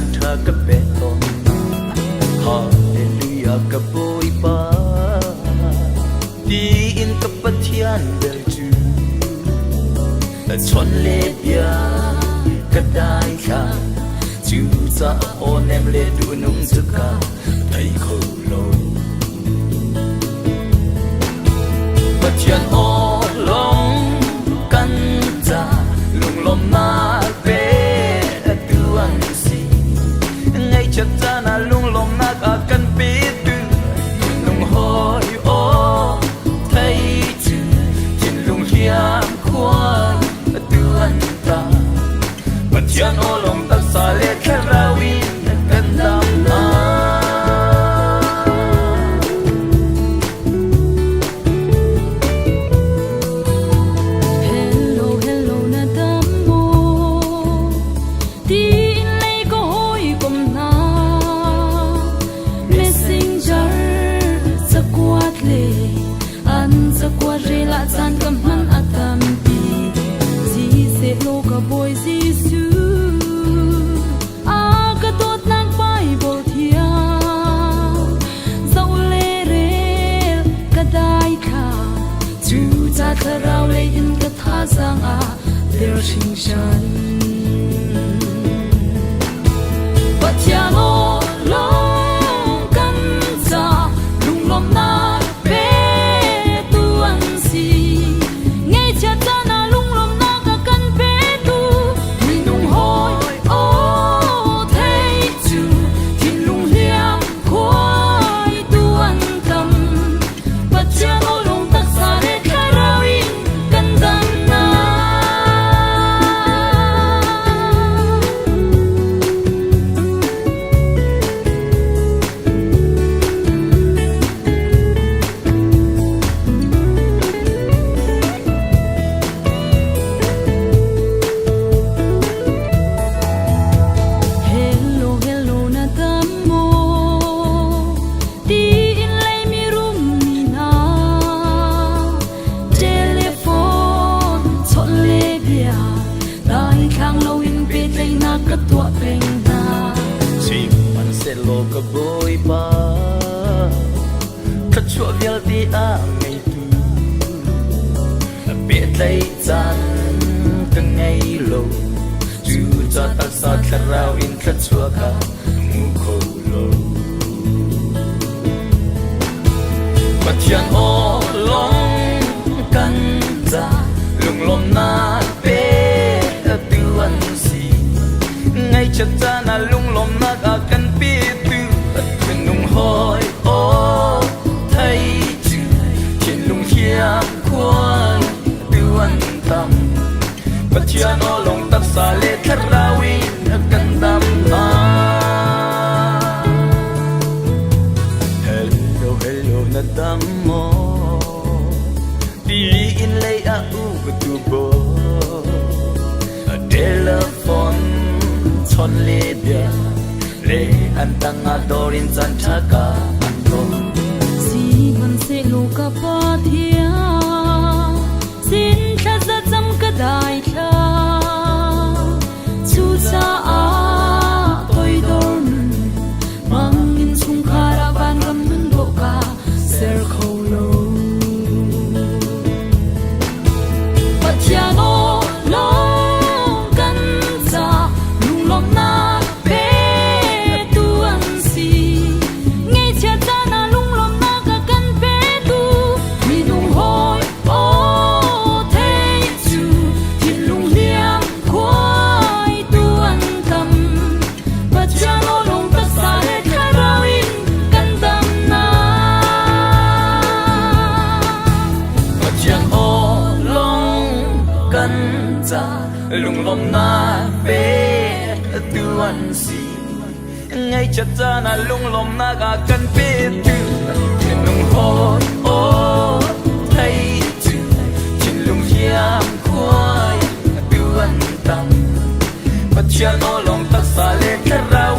gian thơ cấp bê tôn Hallelujah cấp bôi ba đi in cấp bất thiên đời chư xuân lê bia cấp đại khả chư za ôn em lê đu nung thức ca thầy khổ lối bất thiên ô long căn ra lung lom na bê tu anh si ngay chặt ra na lung lom na cả căn bê tu nung hoi ô thấy chư trên lung hiam khoai tu anh ta bất thiên ô long ta sa lê kharawin căn đam na san kam man atam pi ji se lo ka boy jisu a ka tot nak bible thia zau le re ka dai kha chu cha tharau le in ka tha sang a der sing shan but ya lo long kan za lung lom na lo ka boy ba ka chua vial ti a mai tu be tlai chan ka ngai lo chu cha ta sa kharau in ka chua ka mu kho lo ma chian o long kan za lung lom na pe tu an si ngay chặt ra na lung lom na ka kan pi tu nung hoi ô thấy chữ trên lung hiam khoai tu an tâm bất chia nó lòng tắc xa lê kharawi kan dam na hello hello na dam mo di in lay a u tu bo a telephone chon le bia le an tang adorin chan thaka andon si man se lo ka pa thia sin tha za cham ka dai tha chu cha a toi dorn mang in chung khara ban ram nun do ka ser kho lo patiano lo kan za lung lom na lung lom na pe tu an si ngay chặt ra na lung lom na ga kan pe tu nung hoi ô thấy chữ trên lung hiam khoai tu an tâm bất chia nó lòng ta xa lê khara